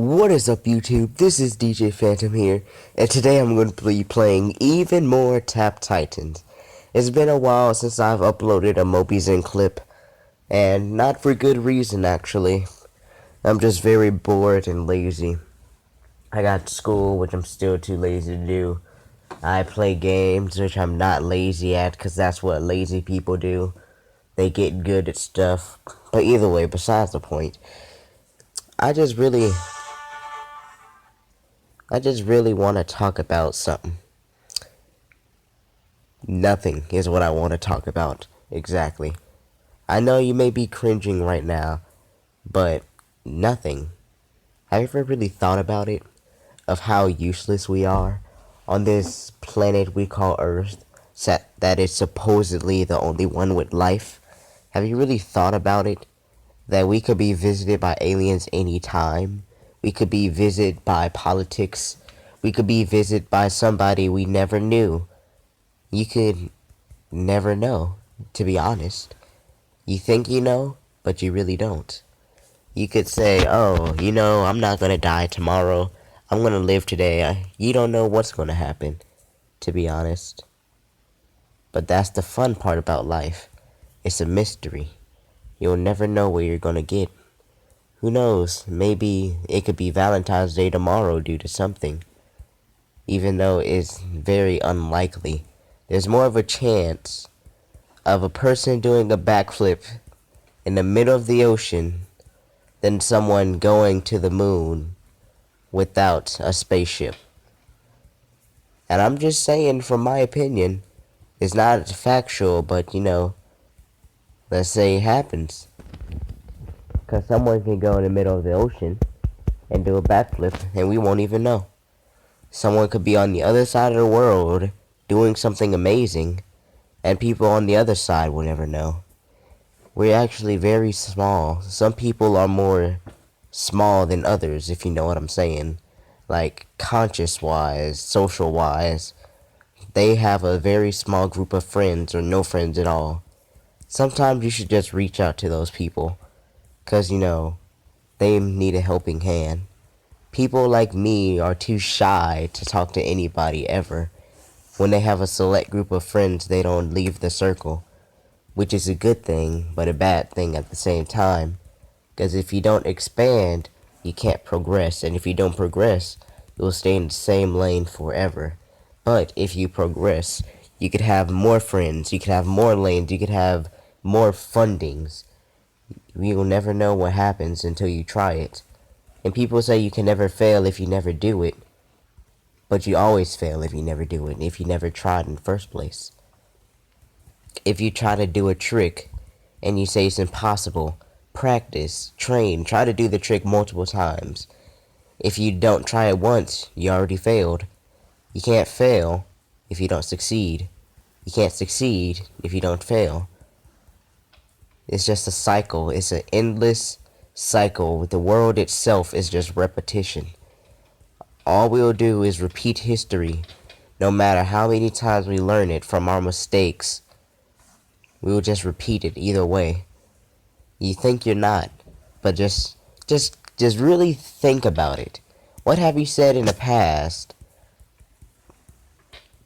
What is up, YouTube? This is DJ Phantom here, and today I'm going to be playing even more Tap Titans. It's been a while since I've uploaded a Mobizen clip, and not for good reason actually. I'm just very bored and lazy. I got school, which I'm still too lazy to do. I play games, which I'm not lazy at, because that's what lazy people do. They get good at stuff. But either way, besides the point, I just really want to talk about something. Nothing is what I want to talk about, exactly. I know you may be cringing right now, but nothing. Have you ever really thought about it? Of how useless we are on this planet we call Earth, that is supposedly the only one with life? Have you really thought about it? That we could be visited by aliens anytime? We could be visited by politics. We could be visited by somebody we never knew. You could never know, to be honest. You think you know, but you really don't. You could say, oh, I'm not gonna die tomorrow. I'm gonna live today. You don't know what's gonna happen, to be honest. But that's the fun part about life. It's a mystery. You'll never know what you're gonna get. Who knows? Maybe it could be Valentine's Day tomorrow due to something. Even though it's very unlikely. There's more of a chance of a person doing a backflip in the middle of the ocean than someone going to the moon without a spaceship. And I'm just saying, from my opinion, it's not factual, but let's say it happens. Because someone can go in the middle of the ocean and do a backflip and we won't even know. Someone could be on the other side of the world doing something amazing, and people on the other side will never know. We're actually very small. Some people are more small than others, if you know what I'm saying. Like, conscious-wise, social-wise, they have a very small group of friends or no friends at all. Sometimes you should just reach out to those people, because, they need a helping hand. People like me are too shy to talk to anybody ever. When they have a select group of friends, they don't leave the circle, which is a good thing, but a bad thing at the same time. Because if you don't expand, you can't progress, and if you don't progress, you'll stay in the same lane forever. But if you progress, you could have more friends, you could have more lanes, you could have more fundings. You'll never know what happens until you try it. And people say you can never fail if you never do it. But you always fail if you never do it, if you never tried in the first place. If you try to do a trick and you say it's impossible, practice, train, try to do the trick multiple times. If you don't try it once, you already failed. You can't fail if you don't succeed. You can't succeed if you don't fail. It's just a cycle. It's an endless cycle. The world itself is just repetition. All we'll do is repeat history. No matter how many times we learn it from our mistakes, we will just repeat it either way. You think you're not, but just really think about it. What have you said in the past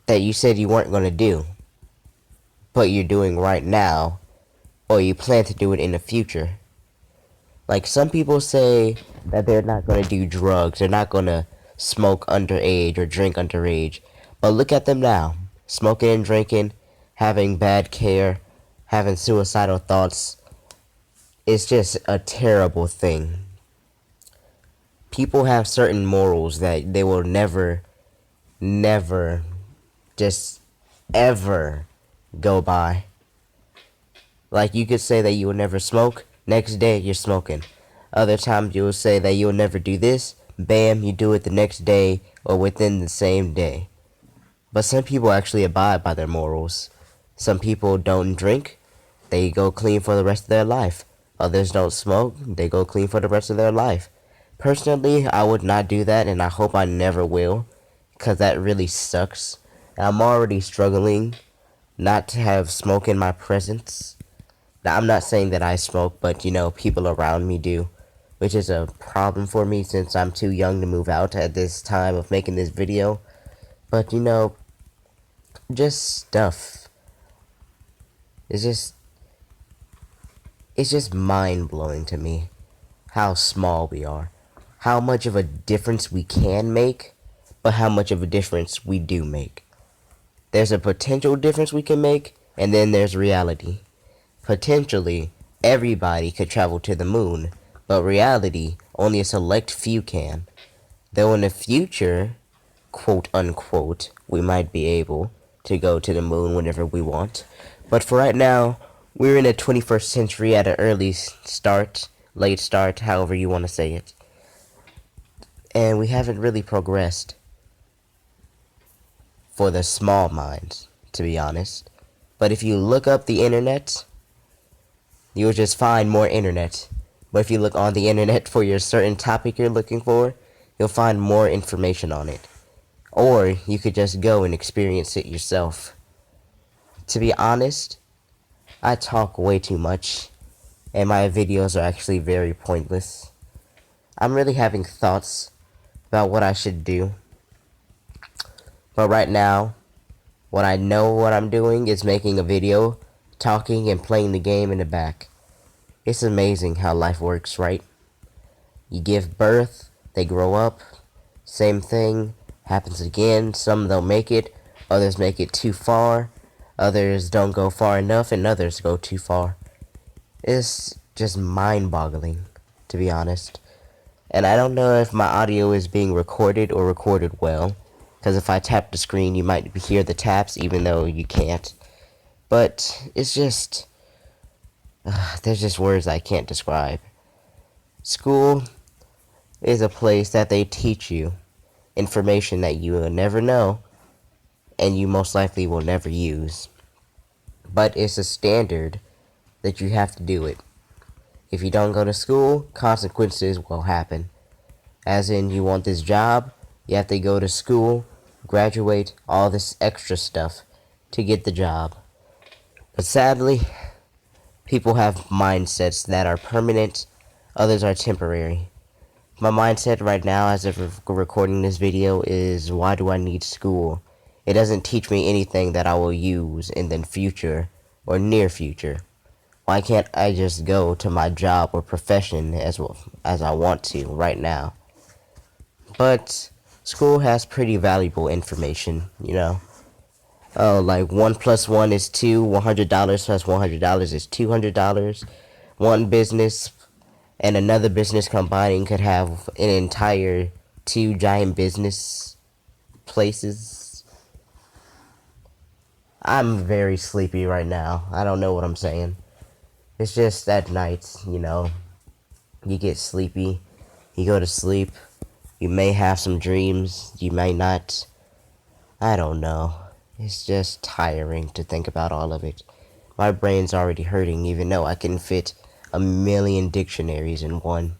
that you said you weren't going to do, but you're doing right now, or you plan to do it in the future? Like, some people say that they're not going to do drugs, they're not going to smoke underage or drink underage, but look at them now, smoking and drinking, having bad care, having suicidal thoughts. It's just a terrible thing. People have certain morals that they will never, just ever go by. Like, you could say that you will never smoke, next day you're smoking. Other times you will say that you will never do this, bam, you do it the next day or within the same day. But some people actually abide by their morals. Some people don't drink, they go clean for the rest of their life. Others don't smoke, they go clean for the rest of their life. Personally, I would not do that, and I hope I never will, because that really sucks. I'm already struggling not to have smoke in my presence. Now, I'm not saying that I smoke, but people around me do, which is a problem for me since I'm too young to move out at this time of making this video. But you know, just stuff. It's just mind-blowing to me how small we are. How much of a difference we can make, but how much of a difference we do make. There's a potential difference we can make, and then there's reality. Potentially, everybody could travel to the moon, but reality, only a select few can. Though in the future, quote unquote, we might be able to go to the moon whenever we want. But for right now, we're in the 21st century at an early start, late start, however you want to say it. And we haven't really progressed for the small minds, to be honest. But if you look up the internet, you'll just find more internet. But if you look on the internet for your certain topic you're looking for, you'll find more information on it. Or you could just go and experience it yourself. To be honest, I talk way too much, and my videos are actually very pointless. I'm really having thoughts about what I should do. But right now, what I know what I'm doing is making a video, talking and playing the game in the back. It's amazing how life works, right? You give birth, they grow up, same thing happens again. Some don't make it, others make it too far, others don't go far enough, and others go too far. It's just mind-boggling, to be honest. And I don't know if my audio is being recorded or recorded well, because if I tap the screen you might hear the taps even though you can't. But it's just, there's just words I can't describe. School is a place that they teach you information that you will never know and you most likely will never use. But it's a standard that you have to do it. If you don't go to school, consequences will happen. As in, you want this job, you have to go to school, graduate, all this extra stuff to get the job. But sadly, people have mindsets that are permanent, others are temporary. My mindset right now as of recording this video is, why do I need school? It doesn't teach me anything that I will use in the future or near future. Why can't I just go to my job or profession as well as I want to right now? But school has pretty valuable information, you know. Oh, like 1 plus 1 is 2, $100 plus $100 is $200. One business and another business combining could have an entire 2 giant business places. I'm very sleepy right now. I don't know what I'm saying. It's just at night, you know, you get sleepy, you go to sleep, you may have some dreams, you may not. I don't know. It's just tiring to think about all of it. My brain's already hurting even though I can fit a million dictionaries in one.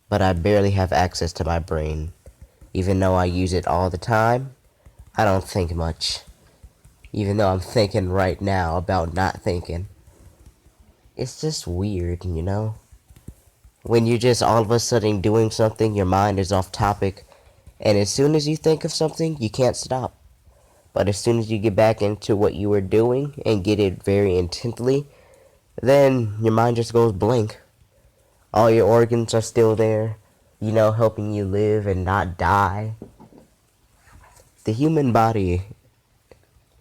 But I barely have access to my brain. Even though I use it all the time, I don't think much. Even though I'm thinking right now about not thinking. It's just weird, you know? When you're just all of a sudden doing something, your mind is off topic, and as soon as you think of something, you can't stop. But as soon as you get back into what you were doing and get it very intently, then your mind just goes blank. All your organs are still there, you know, helping you live and not die. The human body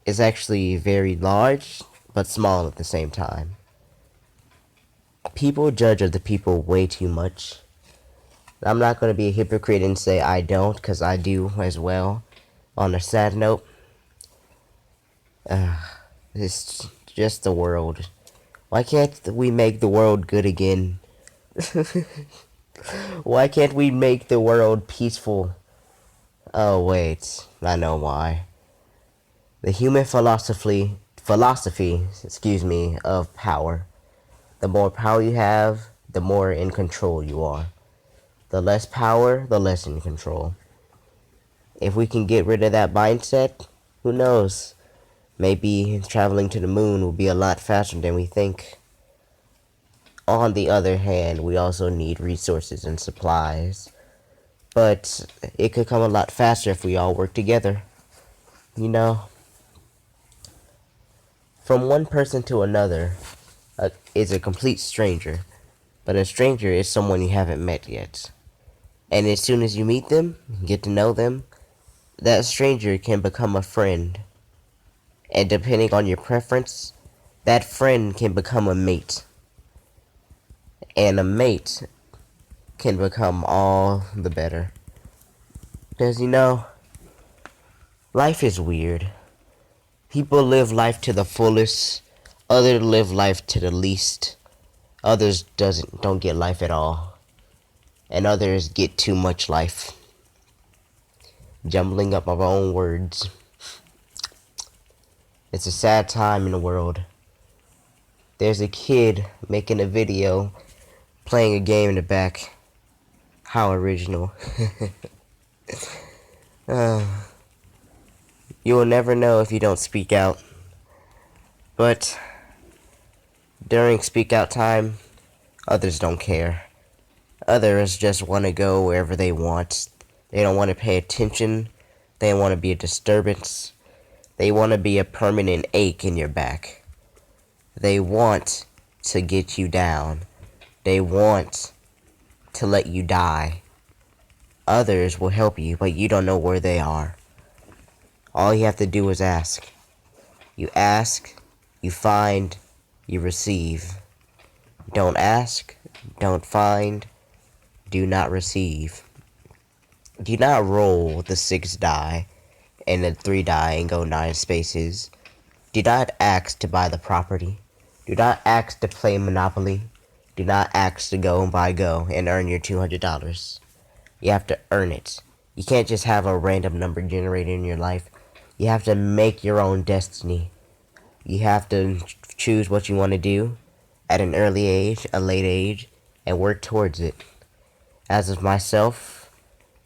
is actually very large, but small at the same time. People judge other people way too much. I'm not going to be a hypocrite and say I don't, because I do as well. On a sad note, it's just the world. Why can't we make the world good again? Why can't we make the world peaceful? Oh wait, I know why. The human philosophy, of power. The more power you have, the more in control you are. The less power, the less in control. If we can get rid of that mindset, who knows? Maybe traveling to the moon will be a lot faster than we think. on the other hand, we also need resources and supplies. But it could come a lot faster if we all work together. You know, from one person to another is a complete stranger. But a stranger is someone you haven't met yet. And as soon as you meet them, get to know them, that stranger can become a friend. And depending on your preference, that friend can become a mate. And a mate can become all the better. Because, life is weird. People live life to the fullest, others live life to the least, others don't get life at all, and others get too much life. Jumbling up my own words. It's a sad time in the world. There's a kid making a video, playing a game in the back. How original. You will never know if you don't speak out. But during speak out time, others don't care. Others just want to go wherever they want. They don't want to pay attention. They don't want to be a disturbance. They want to be a permanent ache in your back. They want to get you down. They want to let you die. Others will help you, but you don't know where they are. All you have to do is ask. You ask, you find, you receive. Don't ask, don't find, do not receive. Do not roll the 6 die and the 3 die and go 9 spaces. Do not ask to buy the property. Do not ask to play Monopoly. Do not ask to go and buy Go and earn your $200. You have to earn it. You can't just have a random number generated in your life. You have to make your own destiny. You have to choose what you want to do at an early age, a late age, and work towards it. As of myself,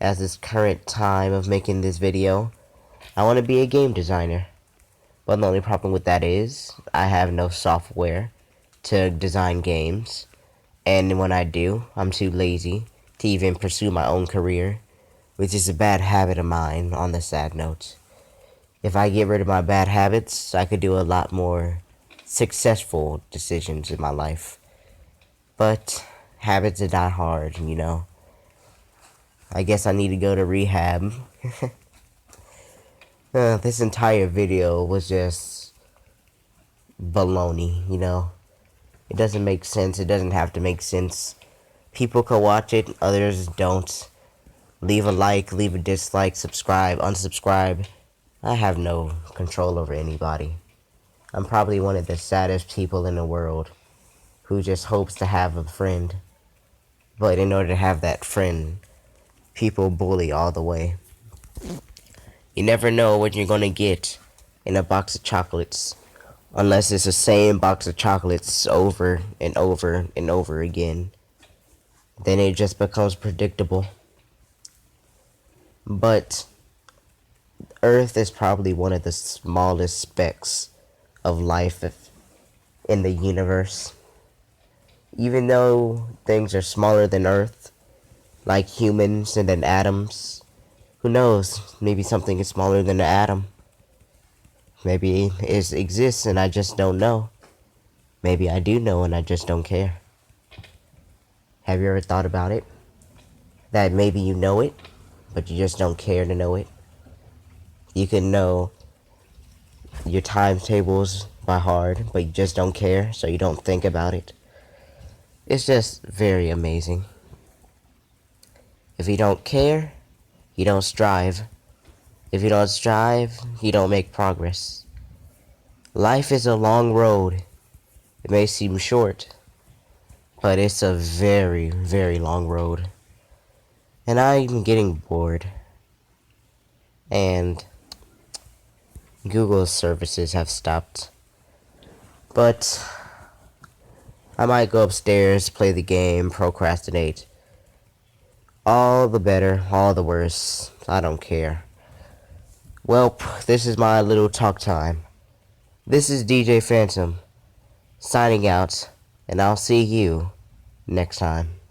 as this current time of making this video, I want to be a game designer. But the only problem with that is I have no software to design games. And when I do, I'm too lazy to even pursue my own career, which is a bad habit of mine on the sad note. If I get rid of my bad habits, I could do a lot more successful decisions in my life. But habits are not hard, I guess I need to go to rehab. This entire video was just baloney, It doesn't make sense. It doesn't have to make sense. People can watch it, others don't. Leave a like, leave a dislike, subscribe, unsubscribe. I have no control over anybody. I'm probably one of the saddest people in the world who just hopes to have a friend. But in order to have that friend, people bully all the way. You never know what you're gonna get in a box of chocolates unless it's the same box of chocolates over and over and over again. Then it just becomes predictable. But Earth is probably one of the smallest specks of life in the universe. Even though things are smaller than Earth, like humans and then atoms, who knows, maybe something is smaller than an atom. Maybe it exists and I just don't know. Maybe I do know and I just don't care. Have you ever thought about it? That maybe you know it, but you just don't care to know it. You can know your timetables by heart, but you just don't care, so you don't think about it. It's just very amazing. If you don't care, you don't strive. If you don't strive, you don't make progress. Life is a long road. It may seem short, but it's a very, very long road. And I'm getting bored. And Google's services have stopped. But I might go upstairs, play the game, procrastinate. All the better, all the worse. I don't care. Well, this is my little talk time. This is DJ Phantom, signing out, and I'll see you next time.